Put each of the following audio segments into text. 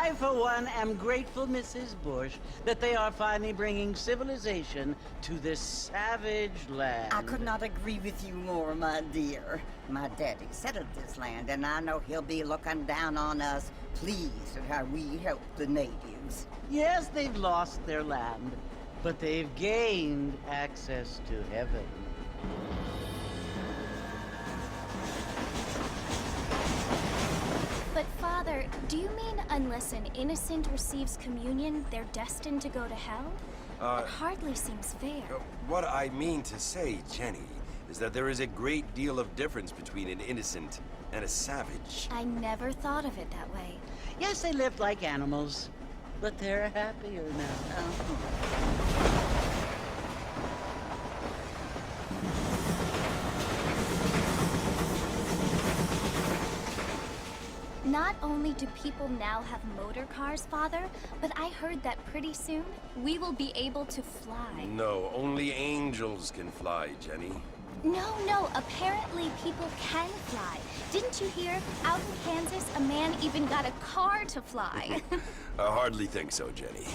I, for one, am grateful, Mrs. Bush, that they are finally bringing civilization to this savage land. I could not agree with you more, my dear. My daddy settled this land, and I know he'll be looking down on us, pleased at how we help the natives. Yes, they've lost their land, but they've gained access to heaven. But Father, do you mean unless an innocent receives communion, they're destined to go to hell? It hardly seems fair. What I mean to say, Jenny, is that there is a great deal of difference between an innocent and a savage. I never thought of it that way. Yes, they lived like animals, but they're happier now. Not only do people now have motor cars, Father, but I heard that pretty soon we will be able to fly. No, only angels can fly, Jenny. No, apparently people can fly. Didn't you hear? Out in Kansas, a man even got a car to fly. I hardly think so, Jenny.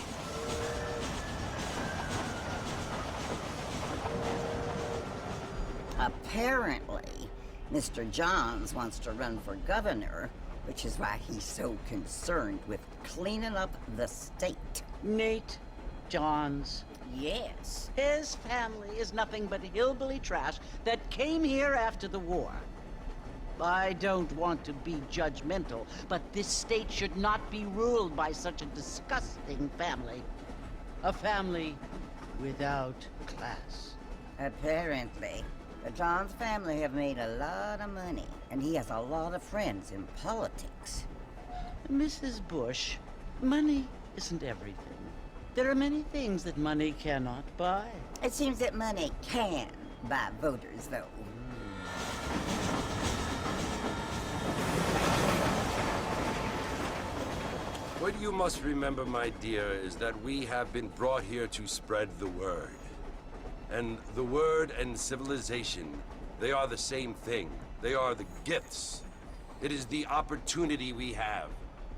Apparently, Mr. Johns wants to run for governor, which is why he's so concerned with cleaning up the state. Nate Johns. Yes. His family is nothing but hillbilly trash that came here after the war. I don't want to be judgmental, but this state should not be ruled by such a disgusting family. A family without class. Apparently. The Johns family have made a lot of money, and he has a lot of friends in politics. Mrs. Bush, money isn't everything. There are many things that money cannot buy. It seems that money can buy voters, though. What you must remember, my dear, is that we have been brought here to spread the word. And the word and civilization, they are the same thing. They are the gifts. It is the opportunity we have,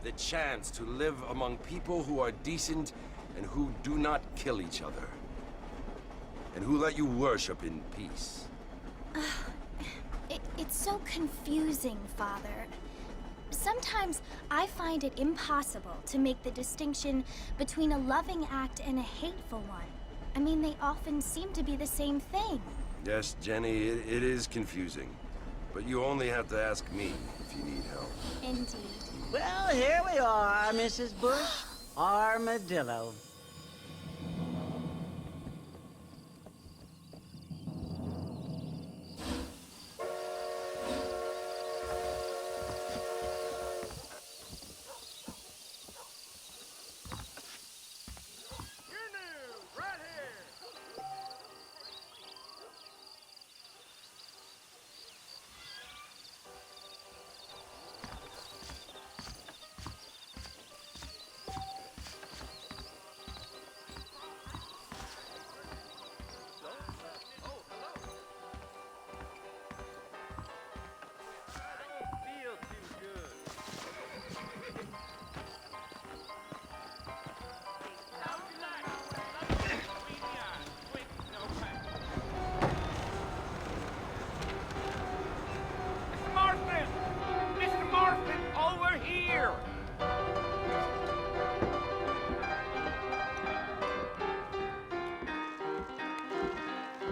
the chance to live among people who are decent and who do not kill each other, and who let you worship in peace. It's so confusing, Father. Sometimes I find it impossible to make the distinction between a loving act and a hateful one. I mean, they often seem to be the same thing. Yes, Jenny, it is confusing. But you only have to ask me if you need help. Indeed. Well, here we are, Mrs. Bush. Armadillo.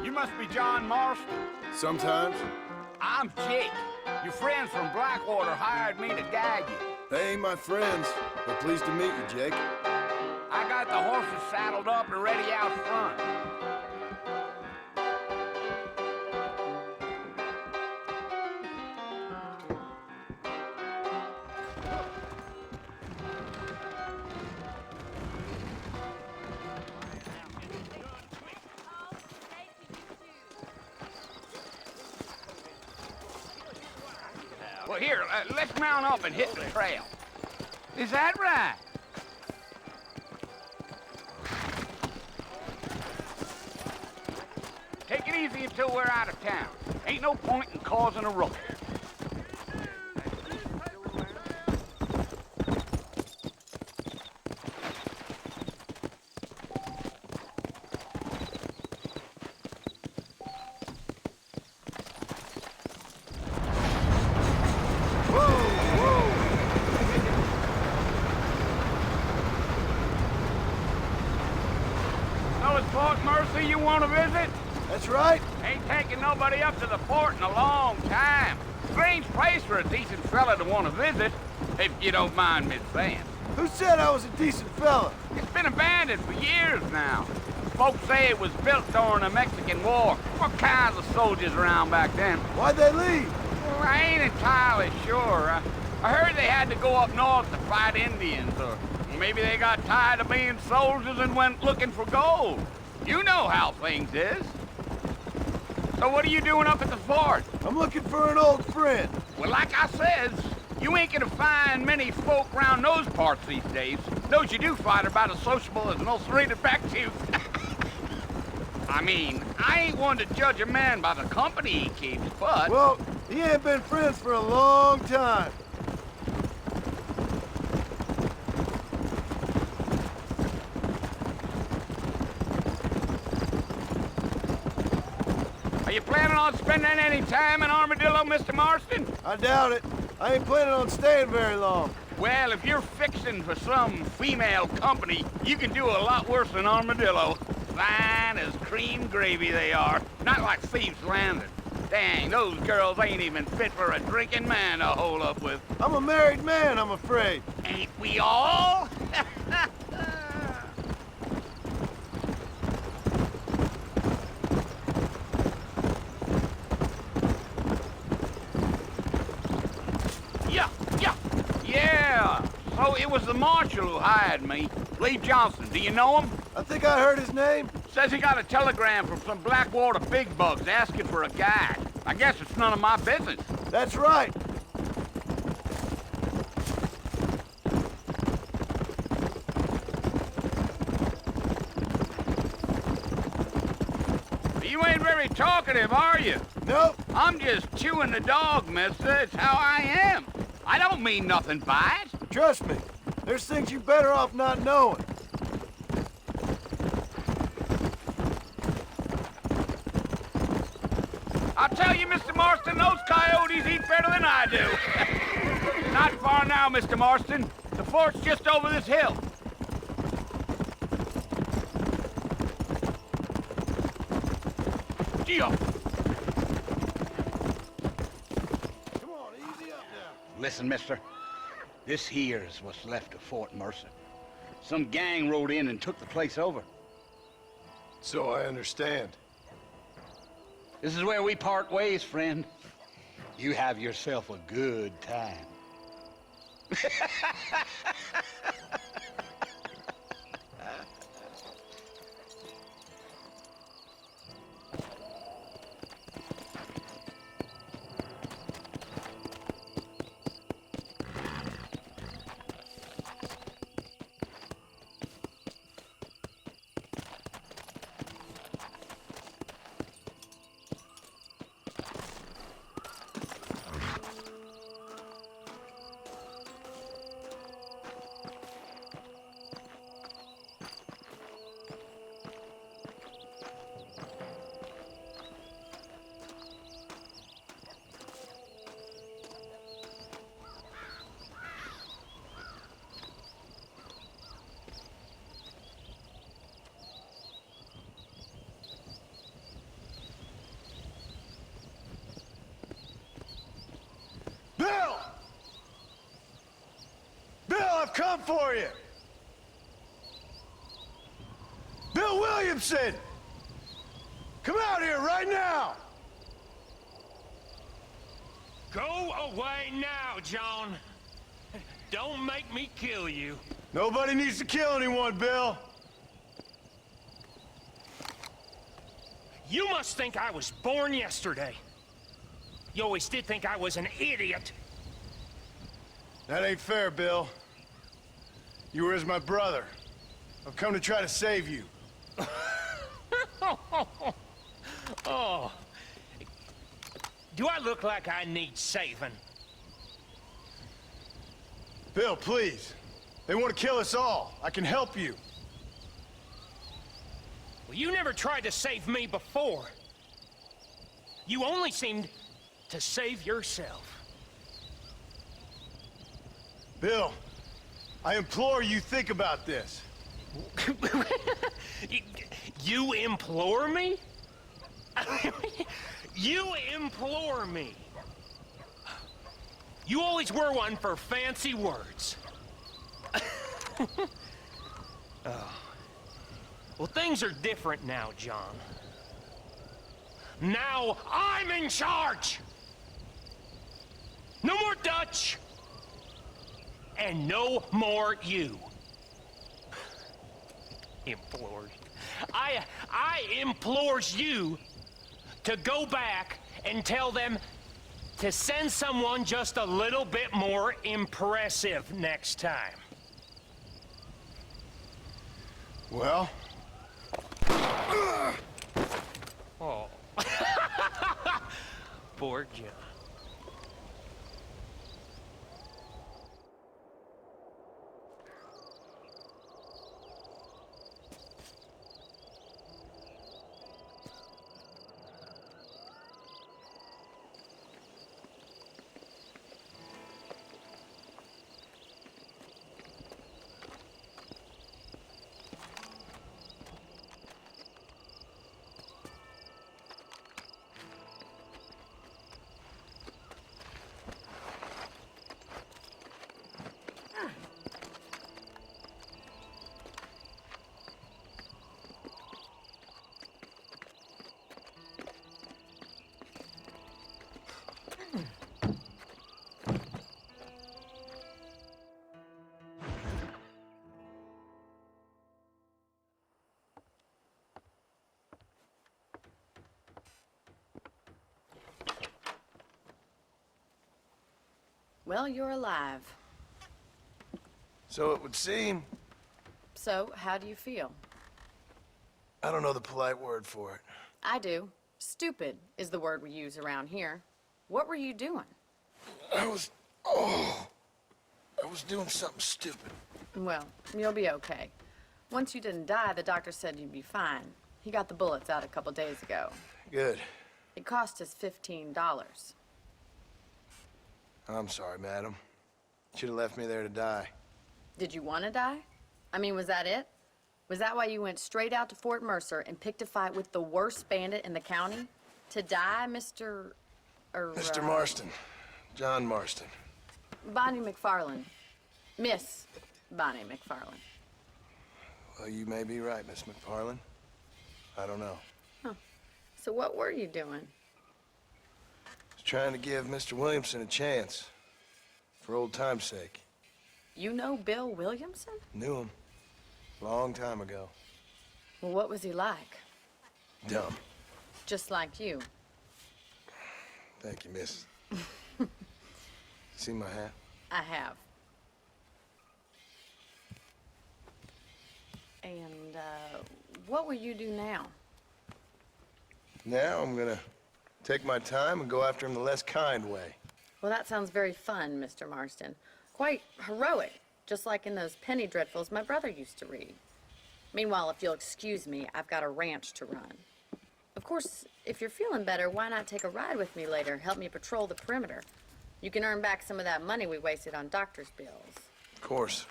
You must be John Marston. Sometimes. I'm Jake. Your friends from Blackwater hired me to guide you. They ain't my friends, but pleased to meet you, Jake. I got the horses saddled up and ready out front. Well, here, let's mount up and hit the trail. Is that right? Take it easy until we're out of town. Ain't no point in causing a ruckus. want to visit? That's right. Ain't taking nobody up to the fort in a long time. Strange place for a decent fella to want to visit, if you don't mind me saying. Who said I was a decent fella? It's been abandoned for years now. Folks say it was built during the Mexican War. What kinds of soldiers around back then? Why'd they leave? Well, I ain't entirely sure. I heard they had to go up north to fight Indians, or maybe they got tired of being soldiers and went looking for gold. You know how things is. So what are you doing up at the fort? I'm looking for an old friend. Well, like I says, you ain't gonna find many folk around those parts these days. Those you do find are about as sociable as an ulcerated back tooth. I mean, I ain't one to judge a man by the company he keeps, but... Well, he ain't been friends for a long time. Are you planning on spending any time in Armadillo, Mr. Marston? I doubt it. I ain't planning on staying very long. Well, if you're fixing for some female company, you can do a lot worse than Armadillo. Fine as cream gravy they are. Not like Thieves Landing. Dang, those girls ain't even fit for a drinking man to hole up with. I'm a married man, I'm afraid. Ain't we all? Yeah. So it was the marshal who hired me. Lee Johnson, do you know him? I think I heard his name. Says he got a telegram from some Blackwater big bugs asking for a guide. I guess it's none of my business. That's right. You ain't very talkative, are you? Nope. I'm just chewing the dog, mister. It's how I am. I don't mean nothing by it. Trust me. There's things you better off not knowing. I'll tell you, Mr. Marston, those coyotes eat better than I do. Not far now, Mr. Marston. The fort's just over this hill. Gee up. Come on, easy up now. Listen, mister. This here's what's left of Fort Mercer. Some gang rode in and took the place over. So I understand. This is where we part ways, friend. You have yourself a good time. Bill! Bill, I've come for you! Bill Williamson! Come out here right now! Go away now, John. Don't make me kill you. Nobody needs to kill anyone, Bill. You must think I was born yesterday. You always did think I was an idiot. That ain't fair, Bill. You were as my brother. I've come to try to save you. Oh. Do I look like I need saving? Bill, please. They want to kill us all. I can help you. Well, you never tried to save me before. You only seemed to save yourself. Bill, I implore you think about this. You implore me? You implore me? You always were one for fancy words. Oh. Well, things are different now, John. Now I'm in charge! No more Dutch! And no more you. Implores. I implores you to go back and tell them to send someone just a little bit more impressive next time. Well? Oh. Poor John. Well, you're alive. So it would seem. So, how do you feel? I don't know the polite word for it. I do. Stupid is the word we use around here. What were you doing? I was doing something stupid. Well, you'll be okay. Once you didn't die, the doctor said you'd be fine. He got the bullets out a couple days ago. Good. It cost us $15. I'm sorry, madam. Should have left me there to die. Did you want to die? I mean, was that it? Was that why you went straight out to Fort Mercer and picked a fight with the worst bandit in the county? To die, Mr. Mr. Marston. John Marston. Bonnie McFarland. Miss Bonnie McFarland. Well, you may be right, Miss McFarland. I don't know. Huh. So what were you doing? Was trying to give Mr. Williamson a chance. For old time's sake. You know Bill Williamson? Knew him. Long time ago. Well, what was he like? Dumb. Just like you. Thank you, miss. See my hat? I have. And, what will you do now? Now I'm gonna take my time and go after him the less kind way. Well, that sounds very fun, Mr. Marston. Quite heroic, just like in those penny dreadfuls my brother used to read. Meanwhile, if you'll excuse me, I've got a ranch to run. Of course, if you're feeling better, why not take a ride with me later? Help me patrol the perimeter. You can earn back some of that money we wasted on doctor's bills. Of course.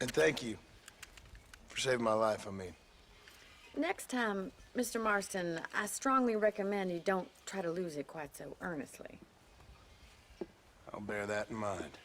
And thank you for saving my life, I mean. Next time, Mr. Marston, I strongly recommend you don't try to lose it quite so earnestly. I'll bear that in mind.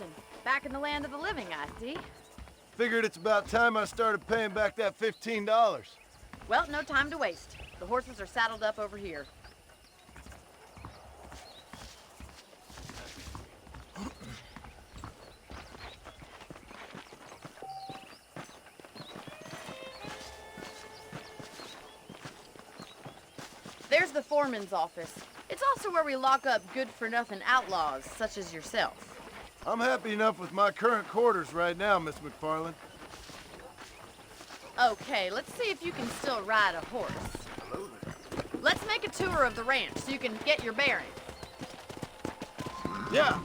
Marston. Back in the land of the living, I see. Figured it's about time I started paying back that $15. Well, no time to waste. The horses are saddled up over here. There's the foreman's office. It's also where we lock up good-for-nothing outlaws, such as yourself. I'm happy enough with my current quarters right now, Miss McFarland. Okay, let's see if you can still ride a horse. Let's make a tour of the ranch so you can get your bearings. Yeah.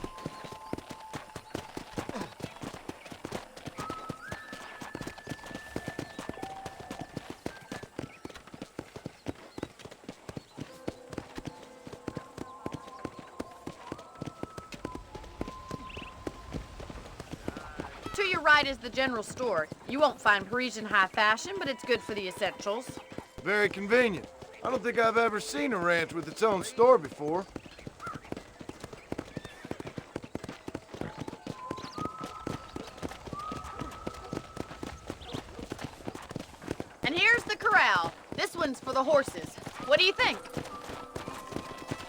To your right is the general store. You won't find Parisian high fashion, but it's good for the essentials. Very convenient. I don't think I've ever seen a ranch with its own store before. And here's the corral. This one's for the horses. What do you think?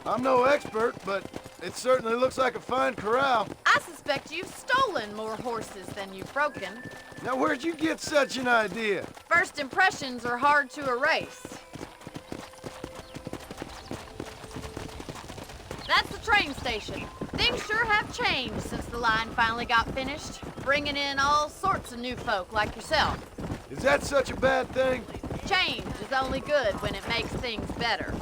I'm no expert, but it certainly looks like a fine corral. I suspect you've stolen more horses than you've broken. Now, where'd you get such an idea? First impressions are hard to erase. That's the train station. Things sure have changed since the line finally got finished, bringing in all sorts of new folk like yourself. Is that such a bad thing? Change is only good when it makes things better.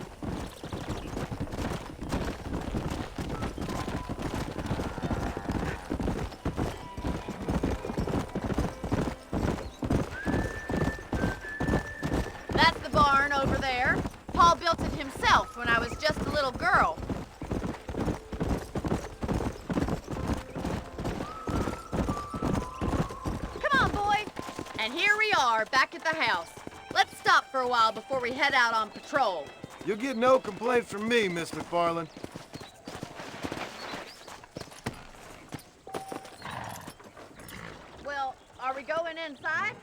That's the barn over there. Paul built it himself when I was just a little girl. Come on, boy. And here we are, back at the house. Let's stop for a while before we head out on patrol. You'll get no complaints from me, Miss McFarland. Well, are we going inside?